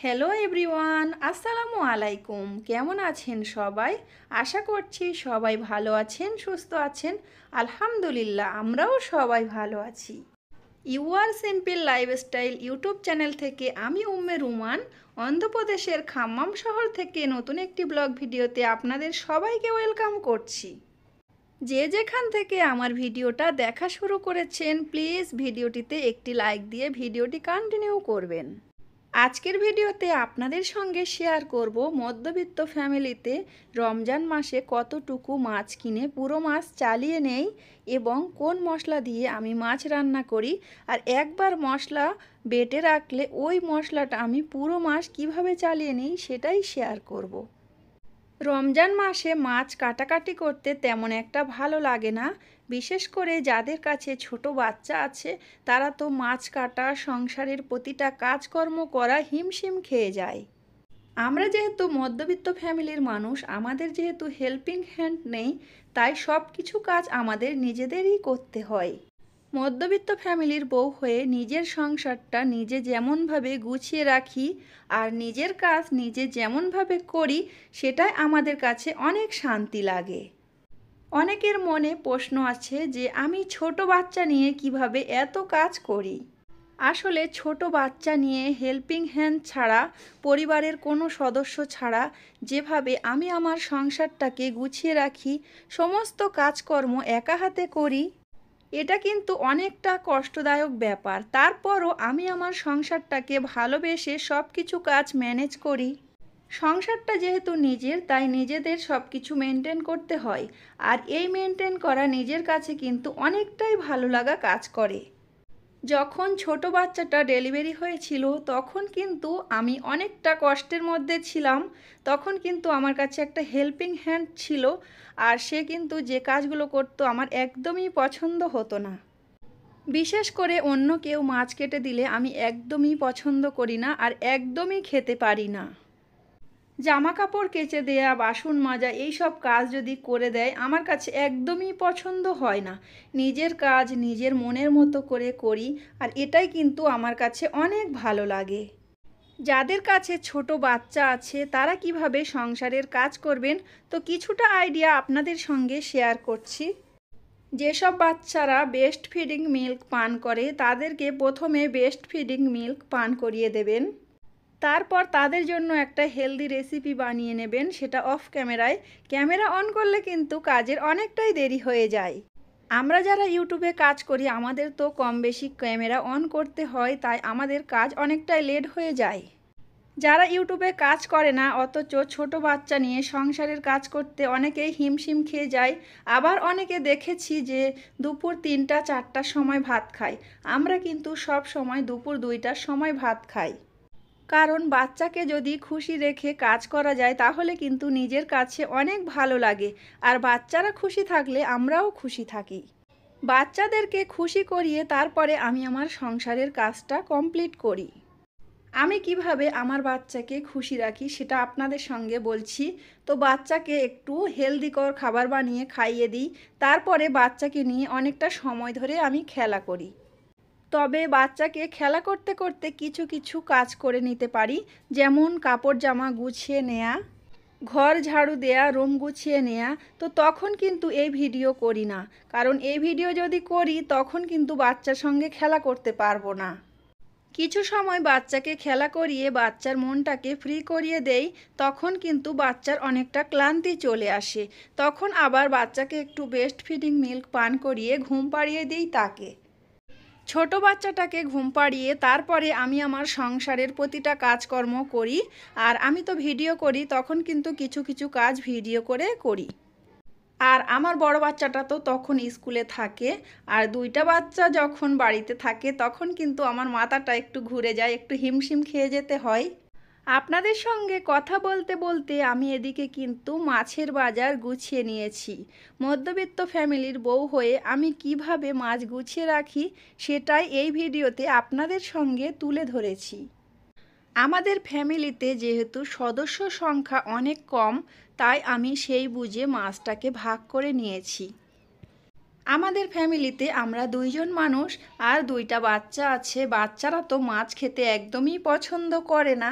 Hello everyone, আসসালামু আলাইকুম। কেমন আছেন সবাই? আশা করছি সবাই ভালো আছেন, সুস্থ আছেন। আলহামদুলিল্লাহ, আমরাও সবাই ভালো আছি। Your simple lifestyle YouTube channel থেকে আমি উম্মে রুমান অন্ধ্রপ্রদেশের খাম্মাম শহর থেকে নতুন একটি ব্লগ ভিডিওতে আপনাদের সবাইকে ওয়েলকাম করছি। যে যেখান থেকে আমার ভিডিওটা দেখা শুরু করেছেন, প্লিজ ভিডিওটিতে একটি লাইক দিয়ে ভিডিওটি কন্টিনিউ করবেন। আজকের ভিডিওতে আপনাদের সঙ্গে শেয়ার করব মধ্যবিত্ত ফ্যামিলিতে রমজান মাসে কতটুকু মাছ কিনে পুরো মাস চালিয়ে নেই এবং কোন মশলা দিয়ে আমি মাছ রান্না করি, আর একবার মশলা বেটে রাখলে ওই মশলাটা আমি পুরো মাস কিভাবে চালিয়ে নিই সেটাই শেয়ার করব। রমজান মাসে মাছ কাটাকাটি করতে তেমন একটা ভালো লাগে না, বিশেষ করে যাদের কাছে ছোট বাচ্চা আছে তারা তো মাছ কাটা, সংসারের প্রতিটা কাজকর্ম করা হিমশিম খেয়ে যায়। আমরা যেহেতু মধ্যবিত্ত ফ্যামিলির মানুষ, আমাদের যেহেতু হেল্পিং হ্যান্ড নেই, তাই সব কিছু কাজ আমাদের নিজেদেরই করতে হয়। মধ্যবিত্ত ফ্যামিলির বউ হয়ে নিজের সংসারটা নিজে যেমনভাবে গুছিয়ে রাখি আর নিজের কাজ নিজে যেমনভাবে করি, সেটাই আমাদের কাছে অনেক শান্তি লাগে। অনেকের মনে প্রশ্ন আছে যে আমি ছোট বাচ্চা নিয়ে কিভাবে এত কাজ করি। আসলে ছোট বাচ্চা নিয়ে হেল্পিং হ্যান্ড ছাড়া, পরিবারের কোনো সদস্য ছাড়া যেভাবে আমি আমার সংসারটাকে গুছিয়ে রাখি, সমস্ত কাজকর্ম একা হাতে করি, এটা কিন্তু অনেকটা কষ্টদায়ক ব্যাপার। তারপরও আমি আমার সংসারটাকে ভালোবেসে সব কিছু কাজ ম্যানেজ করি। সংসারটা যেহেতু নিজের, তাই নিজেদের সব কিছু মেনটেন করতে হয়, আর এই মেনটেন করা নিজের কাছে কিন্তু অনেকটাই ভালো লাগা কাজ করে। যখন ছোট বাচ্চাটা ডেলিভারি হয়েছিল তখন কিন্তু আমি অনেকটা কষ্টের মধ্যে ছিলাম। তখন কিন্তু আমার কাছে একটা হেল্পিং হ্যান্ড ছিল, আর সে কিন্তু যে কাজগুলো করতো আমার একদমই পছন্দ হতো না। বিশেষ করে অন্য কেউ মাছ কেটে দিলে আমি একদমই পছন্দ করি না, আর একদমই খেতে পারি না। জামা কাপড় কেচে দেয়া, বাসন মাজা, এই সব কাজ যদি করে দেয় আমার কাছে একদমই পছন্দ হয় না। নিজের কাজ নিজের মনের মতো করে করি, আর এটাই কিন্তু আমার কাছে অনেক ভালো লাগে। যাদের কাছে ছোট বাচ্চা আছে তারা কিভাবে সংসারের কাজ করবেন, তো কিছুটা আইডিয়া আপনাদের সঙ্গে শেয়ার করছি। যেসব বাচ্চারা ব্রেস্ট ফিডিং মিল্ক পান করে তাদেরকে প্রথমে ব্রেস্ট ফিডিং মিল্ক পান করিয়ে দেবেন। তারপর তাদের জন্য একটা হেলদি রেসিপি বানিয়ে নেবেন, সেটা অফ ক্যামেরায়। ক্যামেরা অন করলে কিন্তু কাজের অনেকটাই দেরি হয়ে যায়। আমরা যারা ইউটিউবে কাজ করি আমাদের তো কম বেশি ক্যামেরা অন করতে হয়, তাই আমাদের কাজ অনেকটাই লেট হয়ে যায়। যারা ইউটিউবে কাজ করে না অথচ ছোট বাচ্চা নিয়ে সংসারের কাজ করতে অনেকেই হিমশিম খেয়ে যায়। আবার অনেকে দেখেছি যে দুপুর 3টা 4টার সময় ভাত খায়। আমরা কিন্তু সব সময় দুপুর 2টার সময় ভাত খাই, কারণ বাচ্চাকে যদি খুশি রেখে কাজ করা যায় তাহলে কিন্তু নিজের কাছে অনেক ভালো লাগে, আর বাচ্চারা খুশি থাকলে আমরাও খুশি থাকি। বাচ্চাদেরকে খুশি করিয়ে তারপরে আমি আমার সংসারের কাজটা কমপ্লিট করি। আমি কিভাবে আমার বাচ্চাকে খুশি রাখি সেটা আপনাদের সঙ্গে বলছি। তো বাচ্চাকে একটু হেলদিকর খাবার বানিয়ে খাইয়ে দিই, তারপরে বাচ্চাকে নিয়ে অনেকটা সময় ধরে আমি খেলা করি। তবে বাচ্চাকে খেলা করতে করতে কিছু কিছু কাজ করে নিতে পারি, যেমন কাপড় জামা গুছিয়ে নেয়া, ঘর ঝাড়ু দেয়া, রুম গুছিয়ে নেয়া। তো তখন কিন্তু এই ভিডিও করি না, কারণ এই ভিডিও যদি করি তখন কিন্তু বাচ্চার সঙ্গে খেলা করতে পারবো না। কিছু সময় বাচ্চাকে খেলা করিয়ে বাচ্চার মনটাকে ফ্রি করিয়ে দেই, তখন কিন্তু বাচ্চার অনেকটা ক্লান্তি চলে আসে। তখন আবার বাচ্চাকে একটু ব্রেস্ট ফিডিং মিল্ক পান করিয়ে ঘুম পাড়িয়ে দিই তাকে। ছোট বাচ্চাটাকে ঘুম পাড়িয়ে তারপরে আমি আমার সংসারের প্রতিটা কাজকর্ম করি। আর আমি তো ভিডিও করি, তখন কিন্তু কিছু কিছু কাজ ভিডিও করে করি। আর আমার বড় বাচ্চাটা তো তখন স্কুলে থাকে, আর 2টা বাচ্চা যখন বাড়িতে থাকে তখন কিন্তু আমার মাথাটা একটু ঘুরে যায়, একটু হিমশিম খেয়ে যেতে হয়। আপনাদের সঙ্গে কথা বলতে বলতে আমি এদিকে কিন্তু মাছের বাজার গুছিয়ে নিয়েছি। মধ্যবিত্ত ফ্যামিলির বউ হয়ে আমি কিভাবে মাছ গুছিয়ে রাখি সেটাই এই ভিডিওতে আপনাদের সঙ্গে তুলে ধরেছি। আমাদের ফ্যামিলিতে যেহেতু সদস্য সংখ্যা অনেক কম, তাই আমি সেই বুঝে মাছটাকে ভাগ করে নিয়েছি। আমাদের ফ্যামিলিতে আমরা 2জন মানুষ আর 2টা বাচ্চা আছে। বাচ্চারা তো মাছ খেতে একদমই পছন্দ করে না,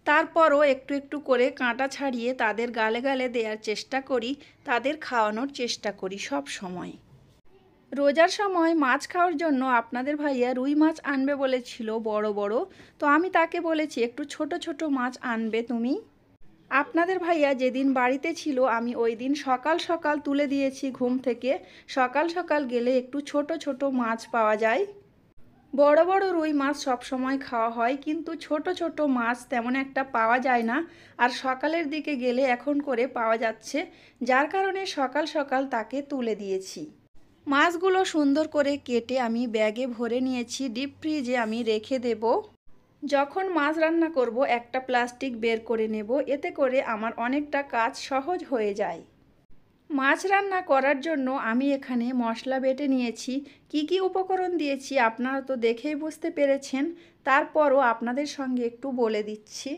তারপরও একটু একটু করে কাঁটা ছাড়িয়ে তাদের গালে গালে দেওয়ার চেষ্টা করি, তাদের খাওয়ানোর চেষ্টা করি সব সময়। রোজার সময় মাছ খাওয়ার জন্য আপনাদের ভাইয়া রুই মাছ আনবে বলেছিল বড় বড়, তো আমি তাকে বলেছি একটু ছোট ছোট মাছ আনবে তুমি। আপনাদের ভাইয়া যেদিন বাড়িতে ছিল আমি ওই দিন সকাল সকাল তুলে দিয়েছি ঘুম থেকে। সকাল সকাল গেলে একটু ছোট ছোট মাছ পাওয়া যায়। বড় বড় রুই মাছ সব সময় খাওয়া হয়, কিন্তু ছোট ছোট মাছ তেমন একটা পাওয়া যায় না। আর সকালের দিকে গেলে এখন করে পাওয়া যাচ্ছে, যার কারণে সকাল সকাল তাকে তুলে দিয়েছি। মাছগুলো সুন্দর করে কেটে আমি ব্যাগে ভরে নিয়েছি, ডিপ ফ্রিজে আমি রেখে দেব। যখন মাছ রান্না করব একটা প্লাস্টিক বের করে নেব, এতে করে আমার অনেকটা কাজ সহজ হয়ে যায়। মাছ রান্না করার জন্য আমি এখানে মশলা বেটে নিয়েছি। কি কি উপকরণ দিয়েছি আপনারা তো দেখেই বুঝতে পেরেছেন, তারপরও আপনাদের সঙ্গে একটু বলে দিচ্ছি।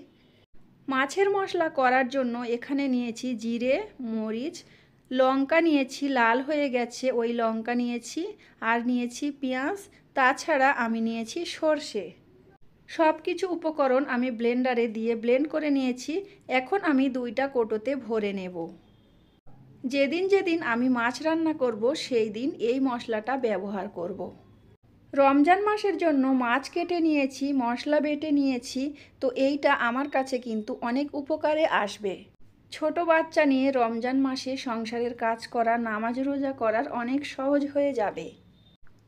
মাছের মশলা করার জন্য এখানে নিয়েছি জিরে, মরিচ, লঙ্কা নিয়েছি লাল হয়ে গেছে ওই লঙ্কা নিয়েছি, আর নিয়েছি পেঁয়াজ, তাছাড়া আমি নিয়েছি সর্ষে। সব কিছু উপকরণ আমি ব্লেন্ডারে দিয়ে ব্লেন্ড করে নিয়েছি। এখন আমি 2টা কৌটোতে ভরে নেব। যেদিন যেদিন আমি মাছ রান্না করব সেই দিন এই মশলাটা ব্যবহার করব। রমজান মাসের জন্য মাছ কেটে নিয়েছি, মশলা বেটে নিয়েছি, তো এইটা আমার কাছে কিন্তু অনেক উপকারে আসবে। ছোট বাচ্চা নিয়ে রমজান মাসে সংসারের কাজ করা, নামাজ রোজা করার অনেক সহজ হয়ে যাবে।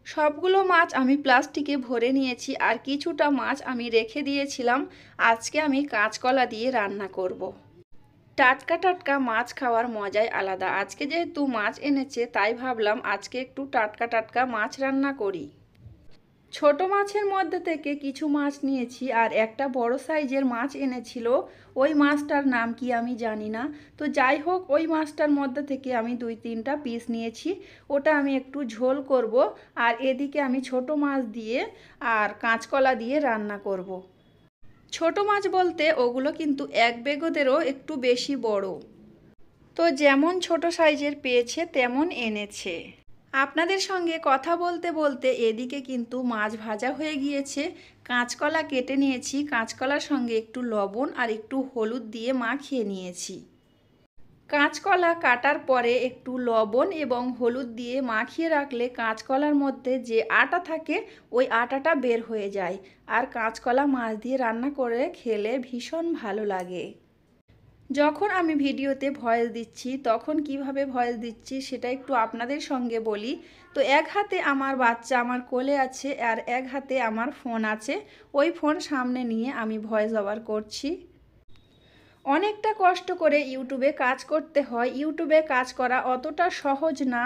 সবগুলো মাছ আমি প্লাস্টিকে ভরে নিয়েছি, আর কিছুটা মাছ আমি রেখে দিয়েছিলাম। আজকে আমি কাঁচকলা দিয়ে রান্না করব। টাটকা টাটকা মাছ খাওয়ার মজাই আলাদা। আজকে যেহেতু মাছ এনেছে তাই ভাবলাম আজকে একটু টাটকা টাটকা মাছ রান্না করি। ছোট মাছের মধ্যে থেকে কিছু মাছ নিয়েছি, আর একটা বড় সাইজের মাছ এনেছিল। ওই মাছটার নাম কি আমি জানি না, তো যাই হোক ওই মাছটার মধ্যে থেকে আমি 2-3টা পিস নিয়েছি। ওটা আমি একটু ঝোল করব, আর এদিকে আমি ছোট মাছ দিয়ে আর কাঁচকলা দিয়ে রান্না করব। ছোট মাছ বলতে ওগুলো কিন্তু 1 বেগদেরও একটু বেশি বড়, তো যেমন ছোট সাইজের পেয়েছে তেমন এনেছে। আপনাদের সঙ্গে কথা বলতে বলতে এদিকে কিন্তু মাছ ভাজা হয়ে গিয়েছে। কাঁচকলা কেটে নিয়েছি, কাঁচকলার সঙ্গে একটু লবণ আর একটু হলুদ দিয়ে মাখিয়ে নিয়েছি। কাঁচকলা কাটার পরে একটু লবণ এবং হলুদ দিয়ে মাখিয়ে রাখলে কাঁচকলার মধ্যে যে আটা থাকে ওই আটাটা বের হয়ে যায়, আর কাঁচকলা মাছ দিয়ে রান্না করে খেলে ভীষণ ভালো লাগে। যখন আমি ভিডিওতে ভয়েস দিচ্ছি তখন কিভাবে ভয়েস দিচ্ছি সেটা একটু আপনাদের সঙ্গে বলি। তো এক হাতে আমার বাচ্চা আমার কোলে আছে, আর এক হাতে আমার ফোন আছে, ওই ফোন সামনে নিয়ে আমি ভয়েস ওভার করছি। অনেকটা কষ্ট করে ইউটিউবে কাজ করতে হয়, ইউটিউবে কাজ করা অতটা সহজ না।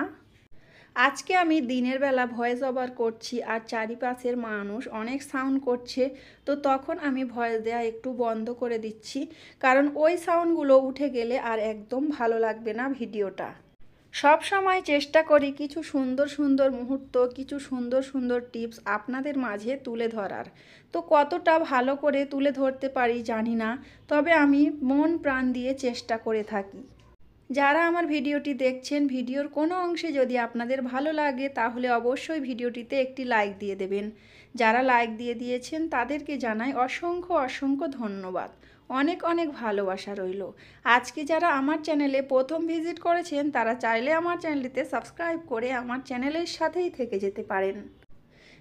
আজকে আমি দিনের বেলা ভয়েস ওভার করছি, আর চারিপাশের মানুষ অনেক সাউন্ড করছে, তো তখন আমি ভয়েস দেওয়া একটু বন্ধ করে দিচ্ছি, কারণ ওই সাউন্ডগুলো উঠে গেলে আর একদম ভালো লাগবে না ভিডিওটা। সব সময় চেষ্টা করি কিছু সুন্দর সুন্দর মুহূর্ত, কিছু সুন্দর সুন্দর টিপস আপনাদের মাঝে তুলে ধরার। তো কতটা ভালো করে তুলে ধরতে পারি জানি না, তবে আমি মন প্রাণ দিয়ে চেষ্টা করে থাকি। যারা আমার ভিডিওটি দেখছেন, ভিডিওর কোনো অংশে যদি আপনাদের ভালো লাগে তাহলে অবশ্যই ভিডিওটিতে একটি লাইক দিয়ে দেবেন। যারা লাইক দিয়ে দিয়েছেন তাদেরকে জানাই অসংখ্য অসংখ্য ধন্যবাদ, অনেক অনেক ভালোবাসা রইল। আজকে যারা আমার চ্যানেলে প্রথম ভিজিট করেছেন তারা চাইলে আমার চ্যানেলটিতে সাবস্ক্রাইব করে আমার চ্যানেলের সাথেই থেকে যেতে পারেন।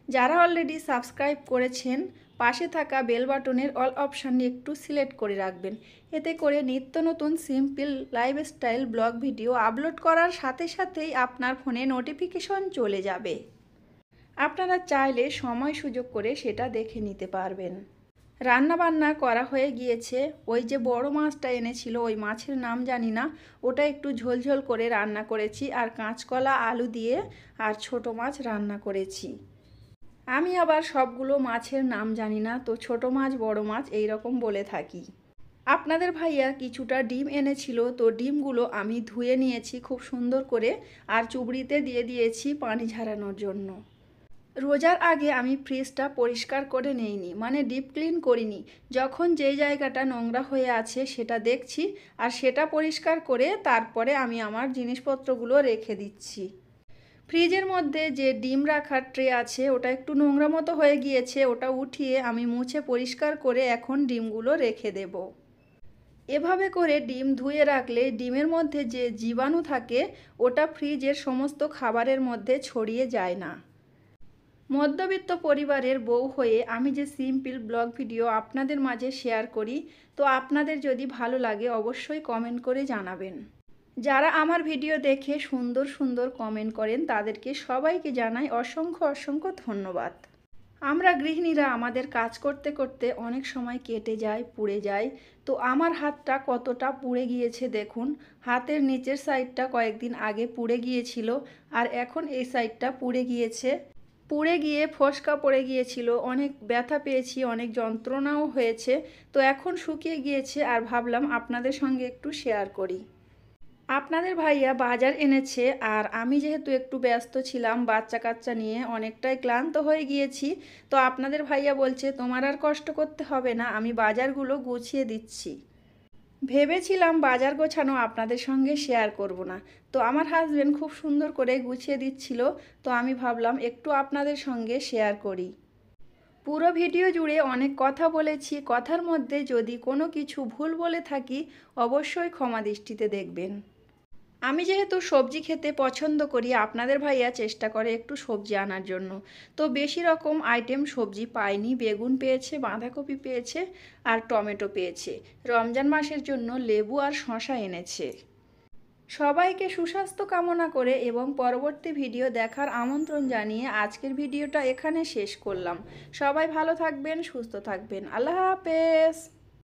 যারা অলরেডি সাবস্ক্রাইব করেছেন পাশে থাকা বেল বাটনের অল অপশানে একটু সিলেক্ট করে রাখবেন, এতে করে নিত্য নতুন simple lifestyle blog video upload করার সাথে সাথেই আপনার ফোনে নোটিফিকেশন চলে যাবে। আপনারা চাইলে সময় সুযোগ করে সেটা দেখে নিতে পারবেন। রান্না বান্না করা হয়ে গিয়েছে। ওই যে বড় মাছটা এনেছিল ওই মাছের নাম জানি না, ওটা একটু ঝোলঝোল করে রান্না করেছি, আর কাঁচকলা আলু দিয়ে আর ছোট মাছ রান্না করেছি। আমি আবার সবগুলো মাছের নাম জানি না, তো ছোট মাছ বড় মাছ এই রকম বলে থাকি। আপনাদের ভাইয়া কিছুটা ডিম এনেছিল, তো ডিমগুলো আমি ধুয়ে নিয়েছি খুব সুন্দর করে, আর চুবড়িতে দিয়ে দিয়েছি পানি ঝরানোর জন্য। রোজার আগে আমি ফ্রিজটা পরিষ্কার করে নেইনি, মানে ডিপ ক্লিন করিনি। যখন যেই জায়গাটা নোংরা হয়ে আছে সেটা দেখছি, আর সেটা পরিষ্কার করে তারপরে আমি আমার জিনিসপত্রগুলো রেখে দিচ্ছি। ফ্রিজের মধ্যে যে ডিম রাখার ট্রে আছে ওটা একটু নোংরা মতো হয়ে গিয়েছে, ওটা উঠিয়ে আমি মুছে পরিষ্কার করে এখন ডিমগুলো রেখে দেব। এভাবে করে ডিম ধুয়ে রাখলে ডিমের মধ্যে যে জীবাণু থাকে ওটা ফ্রিজের সমস্ত খাবারের মধ্যে ছড়িয়ে যায় না। মধ্যবিত্ত পরিবারের বউ হয়ে আমি যে সিম্পল ব্লগ ভিডিও আপনাদের মাঝে শেয়ার করি, তো আপনাদের যদি ভালো লাগে অবশ্যই কমেন্ট করে জানাবেন। যারা আমার ভিডিও দেখে সুন্দর সুন্দর কমেন্ট করেন তাদেরকে সবাইকে জানাই অসংখ্য অসংখ্য ধন্যবাদ। আমরা গৃহিণীরা আমাদের কাজ করতে করতে অনেক সময় কেটে যায়, পুড়ে যায়। তো আমার হাতটা কতটা পুড়ে গিয়েছে দেখুন। হাতের নিচের সাইডটা কয়েকদিন আগে পুড়ে গিয়েছিল, আর এখন এই সাইডটা পুড়ে গিয়েছে। পুড়ে গিয়ে ফোসকা পড়ে গিয়েছিল, অনেক ব্যথা পেয়েছি, অনেক যন্ত্রণাও হয়েছে। তো এখন শুকিয়ে গিয়েছে আর ভাবলাম আপনাদের সঙ্গে একটু শেয়ার করি। আপনাদের ভাইয়া বাজার এনেছে, আর আমি যেহেতু একটু ব্যস্ত ছিলাম বাচ্চা কাচ্চা নিয়ে, অনেকটাই ক্লান্ত হয়ে গিয়েছি। তো আপনাদের ভাইয়া বলছে তোমার আর কষ্ট করতে হবে না, আমি বাজারগুলো গুছিয়ে দিচ্ছি। ভেবেছিলাম বাজার গোছানো আপনাদের সঙ্গে শেয়ার করব না, তো আমার হাজবেন্ড খুব সুন্দর করে গুছিয়ে দিচ্ছিল, তো আমি ভাবলাম একটু আপনাদের সঙ্গে শেয়ার করি। পুরো ভিডিও জুড়ে অনেক কথা বলেছি, কথার মধ্যে যদি কোনো কিছু ভুল বলে থাকি অবশ্যই ক্ষমা দৃষ্টিতে দেখবেন। আমি যেহেতু সবজি খেতে পছন্দ করি, আপনাদের ভাইয়া চেষ্টা করে একটু সবজি আনার জন্য। তো বেশি রকম আইটেম সবজি পাইনি, বেগুন পেয়েছে, বাঁধাকপি পেয়েছে, আর টমেটো পেয়েছে। রমজান মাসের জন্য লেবু আর শসা এনেছে। সবাইকে সুস্বাস্থ্য কামনা করে এবং পরবর্তী ভিডিও দেখার আমন্ত্রণ জানিয়ে আজকের ভিডিওটা এখানে শেষ করলাম। সবাই ভালো থাকবেন, সুস্থ থাকবেন। আল্লাহ হাফেজ।